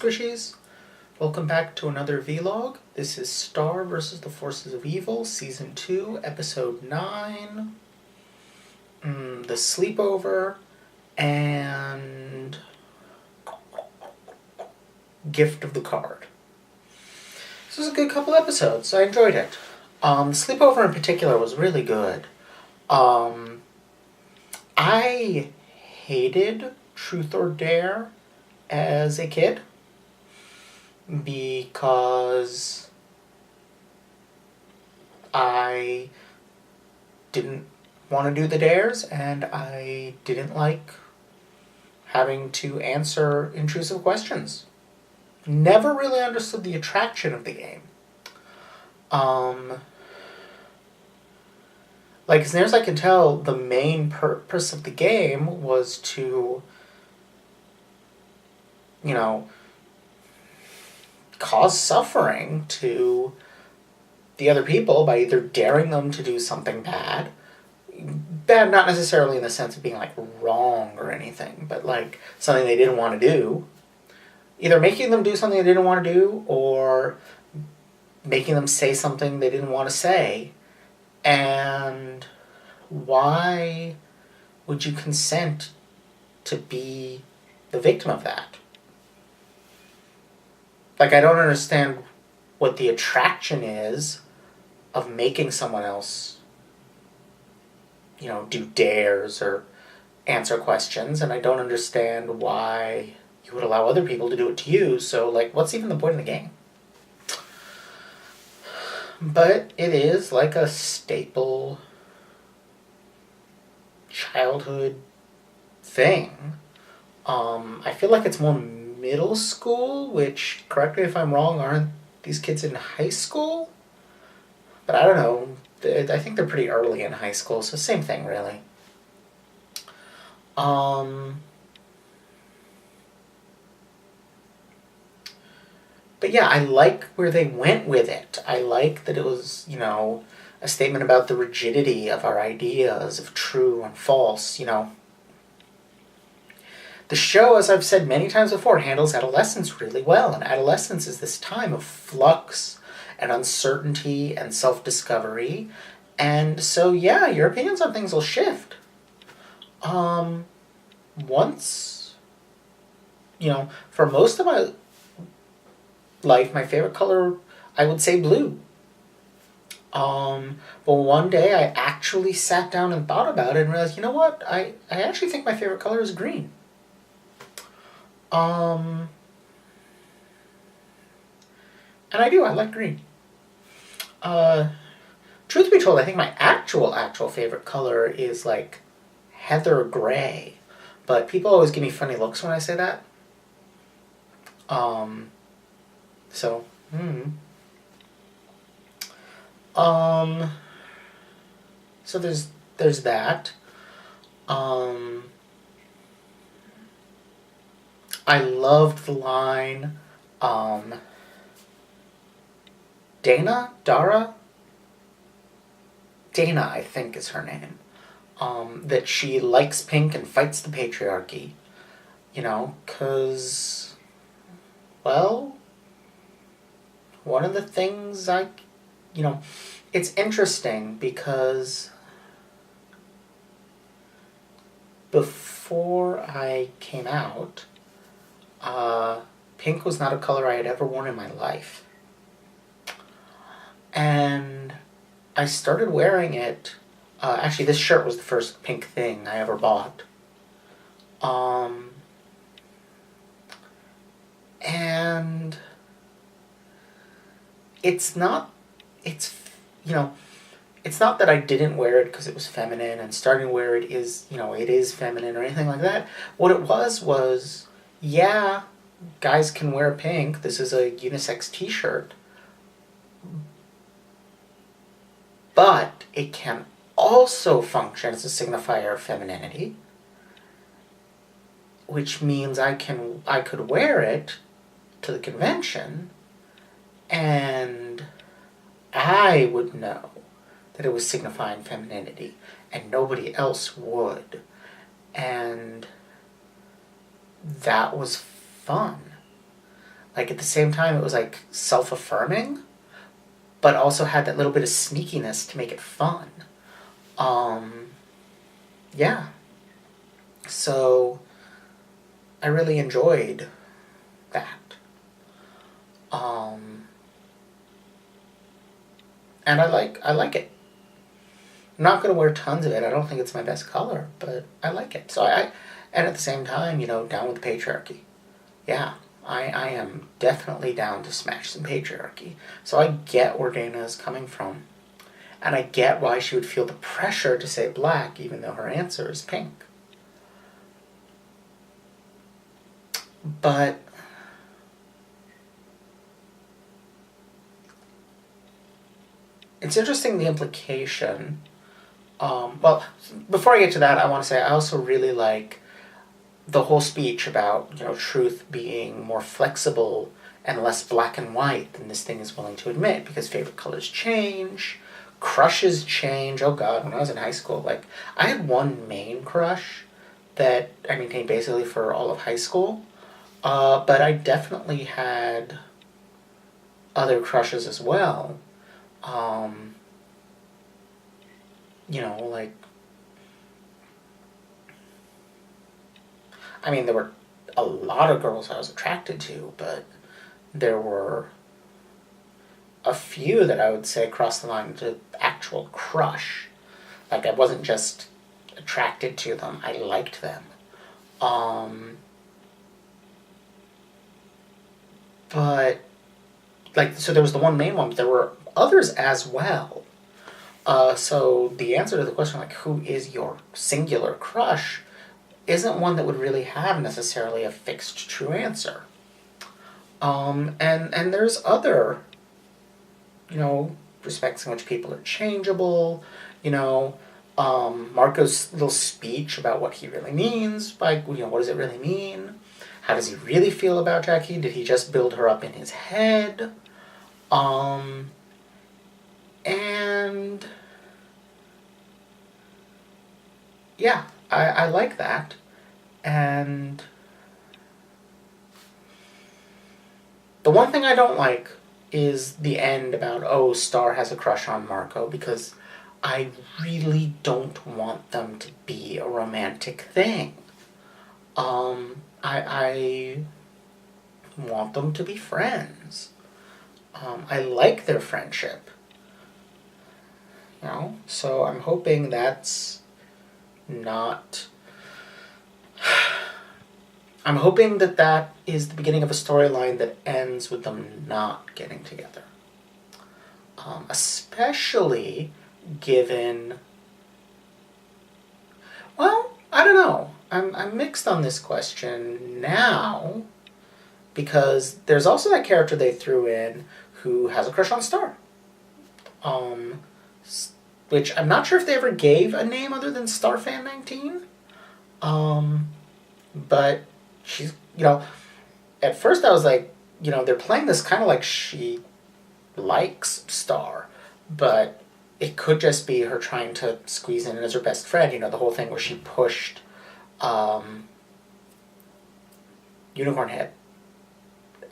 Squishies. Welcome back to another vlog. This is Star vs. the Forces of Evil, Season 2, Episode 9. The Sleepover, and Gift of the Card. This was a good couple episodes. I enjoyed it. The Sleepover in particular was really good. I hated Truth or Dare as a kid because I didn't want to do the dares and I didn't like having to answer intrusive questions. Never really understood the attraction of the game. As near as I can tell, the main purpose of the game was to, cause suffering to the other people by either daring them to do something bad. Bad not necessarily in the sense of being, wrong or anything, but, something they didn't want to do. Either making them do something they didn't want to do, or making them say something they didn't want to say. And why would you consent to be the victim of that? I don't understand what the attraction is of making someone else, do dares or answer questions, and I don't understand why you would allow other people to do it to you, so, what's even the point of the game? But it is, a staple childhood thing. I feel like it's more middle school, which, correct me if I'm wrong, aren't these kids in high school? But I don't know. I think they're pretty early in high school, so same thing, really. But yeah, I like where they went with it. I like that it was, a statement about the rigidity of our ideas of true and false, The show, as I've said many times before, handles adolescence really well, and adolescence is this time of flux and uncertainty and self-discovery, and so, yeah, your opinions on things will shift. Once, for most of my life, my favorite color, I would say blue. But one day I actually sat down and thought about it and realized, you know what, I actually think my favorite color is green. And I do, I like green. Truth be told, I think my actual favorite color is heather gray. But people always give me funny looks when I say that. So there's that. I loved the line, Dana, I think is her name, that she likes pink and fights the patriarchy, 'cause, well, one of the things it's interesting because before I came out, pink was not a color I had ever worn in my life. And I started wearing it, actually this shirt was the first pink thing I ever bought. And it's not that I didn't wear it because it was feminine, and starting to wear it is, it is feminine or anything like that. What it was, yeah, guys can wear pink. This is a unisex t-shirt. But it can also function as a signifier of femininity, which means I could wear it to the convention, and I would know that it was signifying femininity, and nobody else would. And that was fun. like, at the same time, it was, like, self-affirming, but also had that little bit of sneakiness to make it fun. Yeah. So, I really enjoyed that. And I like it. I'm not going to wear tons of it. I don't think it's my best color, but I like it. So and at the same time, down with the patriarchy. Yeah, I am definitely down to smash some patriarchy. So I get where Dana is coming from. And I get why she would feel the pressure to say black, even though her answer is pink. But it's interesting, the implication. Well, before I get to that, I want to say I also really like the whole speech about, truth being more flexible and less black and white than this thing is willing to admit, because favorite colors change, crushes change. Oh God, when I was in high school, like, I had one main crush that I maintained basically for all of high school, but I definitely had other crushes as well. Like, I mean, there were a lot of girls I was attracted to, but there were a few that I would say crossed the line to actual crush. Like, I wasn't just attracted to them, I liked them. But, like, so there was the one main one, but there were others as well. So the answer to the question, like, who is your singular crush, isn't one that would really have necessarily a fixed true answer. And there's other, respects in which people are changeable. Marco's little speech about what he really means, like, what does it really mean? How does he really feel about Jackie? Did he just build her up in his head? And yeah, I like that. And the one thing I don't like is the end about, oh, Star has a crush on Marco, because I really don't want them to be a romantic thing. I want them to be friends. I like their friendship. So I'm hoping that's not... I'm hoping that is the beginning of a storyline that ends with them not getting together. Especially given... Well, I don't know. I'm mixed on this question now, because there's also that character they threw in who has a crush on Star. Which I'm not sure if they ever gave a name other than Starfan19. But she's, at first I was like, they're playing this kind of like she likes Star, but it could just be her trying to squeeze in as her best friend, the whole thing where she pushed Unicorn Head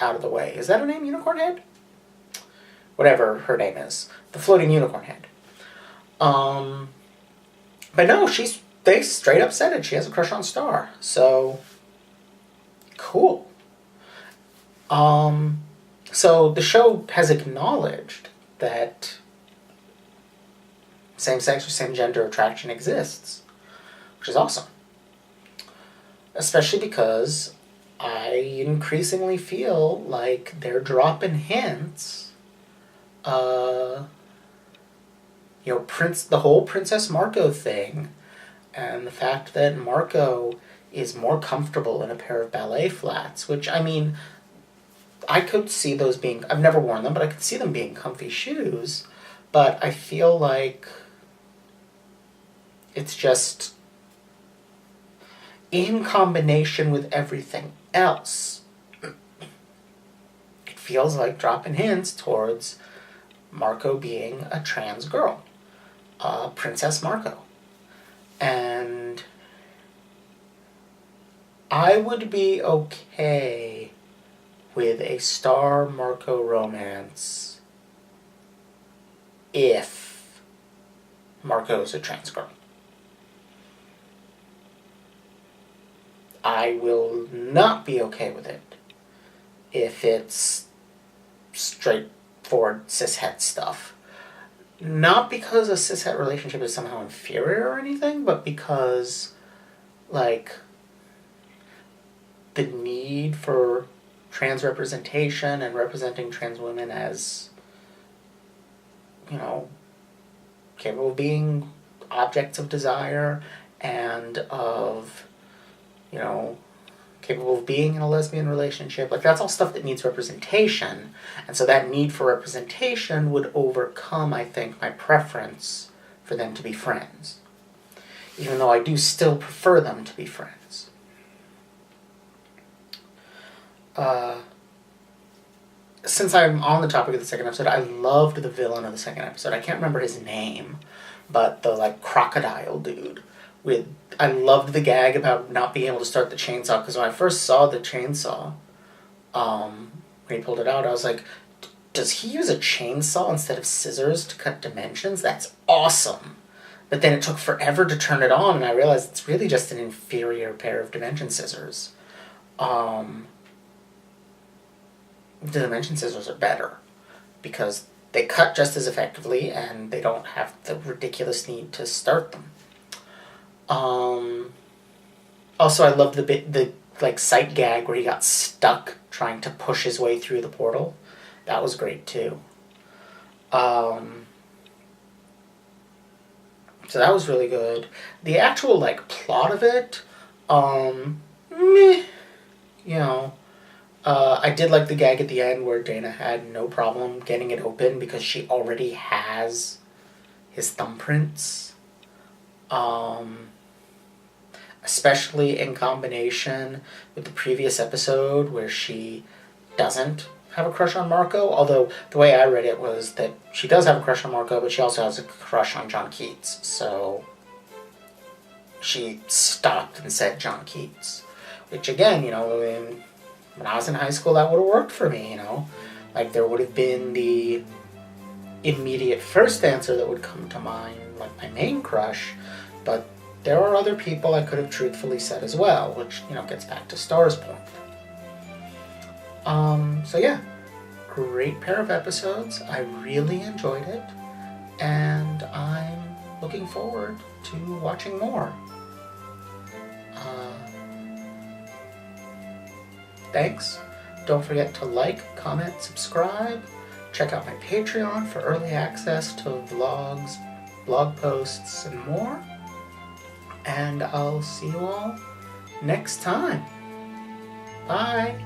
out of the way. Is that her name, Unicorn Head? Whatever her name is. The floating Unicorn Head. But no, they straight up said it. She has a crush on Star. So, cool. So the show has acknowledged that same-sex or same-gender attraction exists, which is awesome. Especially because I increasingly feel like they're dropping hints. The whole Princess Marco thing, and the fact that Marco is more comfortable in a pair of ballet flats, which, I mean, I could see those being... I've never worn them, but I could see them being comfy shoes. But I feel like it's just in combination with everything else. It feels like dropping hints towards Marco being a trans girl. Princess Marco. And I would be okay with a Star Marco romance if Marco's a trans girl. I will not be okay with it if it's straightforward cishet stuff. Not because a cishet relationship is somehow inferior or anything, but because, like, the need for trans representation and representing trans women as, capable of being objects of desire and of, capable of being in a lesbian relationship. Like, that's all stuff that needs representation. And so that need for representation would overcome, I think, my preference for them to be friends. Even though I do still prefer them to be friends. Since I'm on the topic of the second episode, I loved the villain of the second episode. I can't remember his name, but the, crocodile dude. I loved the gag about not being able to start the chainsaw, because when I first saw the chainsaw, when he pulled it out, I was like, does he use a chainsaw instead of scissors to cut dimensions? That's awesome. But then it took forever to turn it on, and I realized it's really just an inferior pair of dimension scissors. The dimension scissors are better, because they cut just as effectively, and they don't have the ridiculous need to start them. Also, I loved the sight gag where he got stuck trying to push his way through the portal. That was great too. So that was really good. The actual plot of it, meh. I did like the gag at the end where Dana had no problem getting it open because she already has his thumbprints. Especially in combination with the previous episode where she doesn't have a crush on Marco, although the way I read it was that she does have a crush on Marco, but she also has a crush on John Keats, so she stopped and said John Keats, which again, when I was in high school, that would have worked for me, there would have been the immediate first answer that would come to mind, my main crush, but there are other people I could have truthfully said as well, which, gets back to Star's point. So yeah, great pair of episodes. I really enjoyed it, and I'm looking forward to watching more. Thanks. Don't forget to like, comment, subscribe. Check out my Patreon for early access to vlogs, blog posts, and more. And I'll see you all next time. Bye.